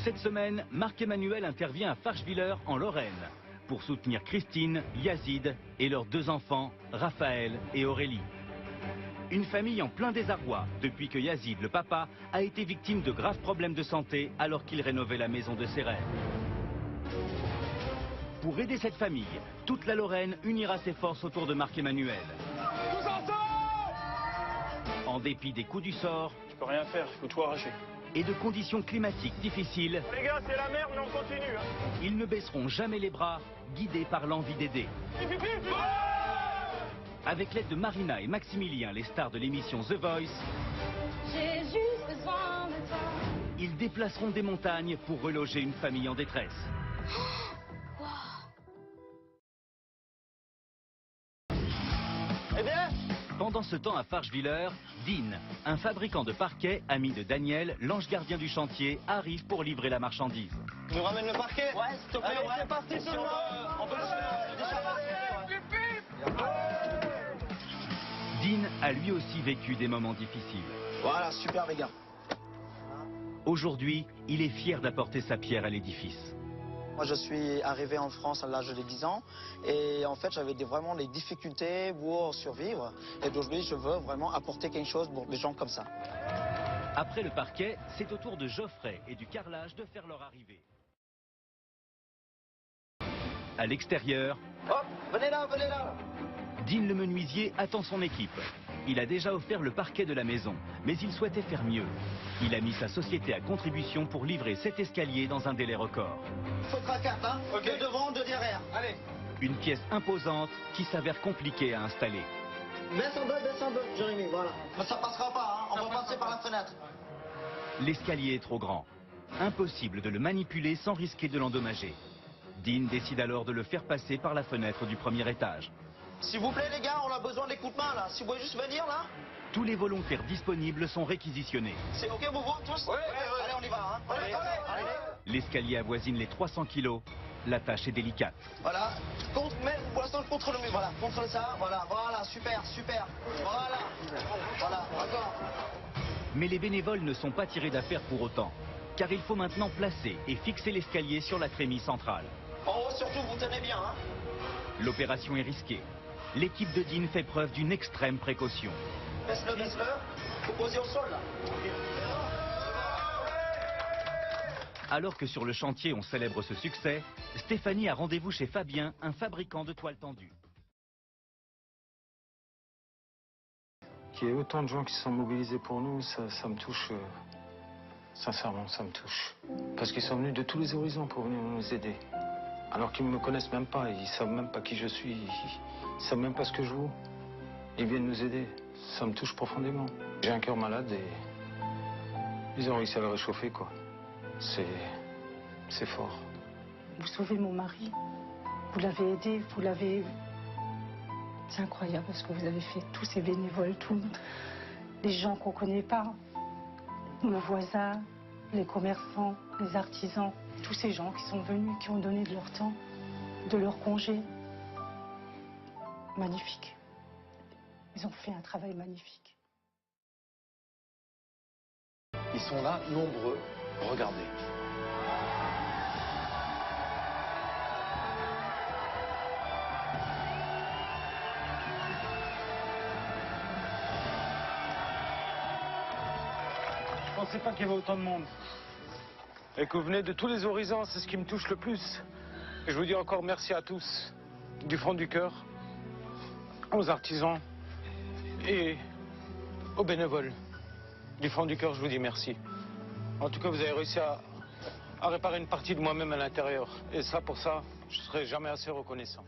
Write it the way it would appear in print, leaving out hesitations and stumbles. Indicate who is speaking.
Speaker 1: Cette semaine, Marc-Emmanuel intervient à Farchwiller en Lorraine pour soutenir Christine, Yazid et leurs 2 enfants, Raphaël et Aurélie. Une famille en plein désarroi depuis que Yazid, le papa, a été victime de graves problèmes de santé alors qu'il rénovait la maison de ses rêves. Pour aider cette famille, toute la Lorraine unira ses forces autour de Marc-Emmanuel. En dépit des coups du sort,
Speaker 2: je peux rien faire, il faut tout arracher.
Speaker 1: Et de conditions climatiques difficiles,
Speaker 2: les gars, c'est la merde, mais on continue.
Speaker 1: Ils ne baisseront jamais les bras, guidés par l'envie d'aider. Avec l'aide de Marina et Maximilien, les stars de l'émission The Voice,
Speaker 3: j'ai juste besoin de toi.
Speaker 1: Ils déplaceront des montagnes pour reloger une famille en détresse.
Speaker 2: Eh bien,
Speaker 1: pendant ce temps à Farchwiller, Dean, un fabricant de parquet, ami de Daniel, l'ange gardien du chantier, arrive pour livrer la marchandise.
Speaker 2: Tu nous ramènes le parquet?
Speaker 4: Ouais, s'il te plaît.
Speaker 2: Allez, c'est parti, tout le monde. On peut
Speaker 1: Dean a lui aussi vécu des moments difficiles.
Speaker 4: Voilà, super les gars.
Speaker 1: Aujourd'hui, il est fier d'apporter sa pierre à l'édifice.
Speaker 4: Moi, je suis arrivé en France à l'âge de 10 ans et en fait, j'avais vraiment des difficultés pour survivre. Et aujourd'hui, je veux vraiment apporter quelque chose pour des gens comme ça.
Speaker 1: Après le parquet, c'est au tour de Geoffrey et du carrelage de faire leur arrivée. À l'extérieur,
Speaker 4: Hop, venez là, venez là.
Speaker 1: Dean le menuisier attend son équipe. Il a déjà offert le parquet de la maison, mais il souhaitait faire mieux. Il a mis sa société à contribution pour livrer cet escalier dans un délai record.
Speaker 4: Faut à 4, hein.
Speaker 2: Ok.
Speaker 4: 2 devant, 2 derrière.
Speaker 2: Allez.
Speaker 1: Une pièce imposante qui s'avère compliquée à installer.
Speaker 4: Baisse un peu, Jérémy, voilà. Mais ça passera pas, hein. On va passer par la fenêtre.
Speaker 1: L'escalier est trop grand. Impossible de le manipuler sans risquer de l'endommager. Dean décide alors de le faire passer par la fenêtre du premier étage.
Speaker 4: S'il vous plaît, les gars, on a besoin des coups de main, là. Si vous pouvez juste venir, là.
Speaker 1: Tous les volontaires disponibles sont réquisitionnés.
Speaker 4: C'est OK pour vous, tous?
Speaker 2: Ouais.
Speaker 4: Allez, on y va, hein. Allez.
Speaker 1: L'escalier avoisine les 300 kilos. La tâche est délicate.
Speaker 4: Voilà. Mais pour l'instant, contrôle le mur. Voilà, contrôle ça. Voilà, super. Voilà, d'accord.
Speaker 1: Mais les bénévoles ne sont pas tirés d'affaire pour autant. Car il faut maintenant placer et fixer l'escalier sur la trémie centrale.
Speaker 4: En haut, surtout, vous tenez bien, hein.
Speaker 1: L'opération est risquée. L'équipe de Dean fait preuve d'une extrême précaution.
Speaker 4: Baisse-le. Faut poser au sol, là.
Speaker 1: Alors que sur le chantier on célèbre ce succès, Stéphanie a rendez-vous chez Fabien, un fabricant de toiles tendues.
Speaker 5: Qu'il y ait autant de gens qui sont mobilisés pour nous, ça me touche. Sincèrement, ça me touche. Parce qu'ils sont venus de tous les horizons pour venir nous aider. Alors qu'ils ne me connaissent même pas, ils ne savent même pas qui je suis, ils ne savent même pas ce que je vaux. Ils viennent nous aider. Ça me touche profondément. J'ai un cœur malade et ils ont réussi à le réchauffer, quoi. C'est fort.
Speaker 6: Vous sauvez mon mari. Vous l'avez aidé, vous l'avez... C'est incroyable ce que vous avez fait. Tous ces bénévoles, tous les gens qu'on ne connaît pas. Nos voisins, les commerçants, les artisans. Tous ces gens qui sont venus, qui ont donné de leur temps, de leur congé. Magnifique. Ils ont fait un travail magnifique.
Speaker 7: Ils sont là, nombreux. Regardez.
Speaker 5: Je pensais pas qu'il y avait autant de monde. Et que vous venez de tous les horizons, c'est ce qui me touche le plus. Et je vous dis encore merci à tous, du fond du cœur, aux artisans et aux bénévoles. Du fond du cœur, je vous dis merci. En tout cas, vous avez réussi à réparer une partie de moi-même à l'intérieur. Et ça, pour ça, je ne serai jamais assez reconnaissant.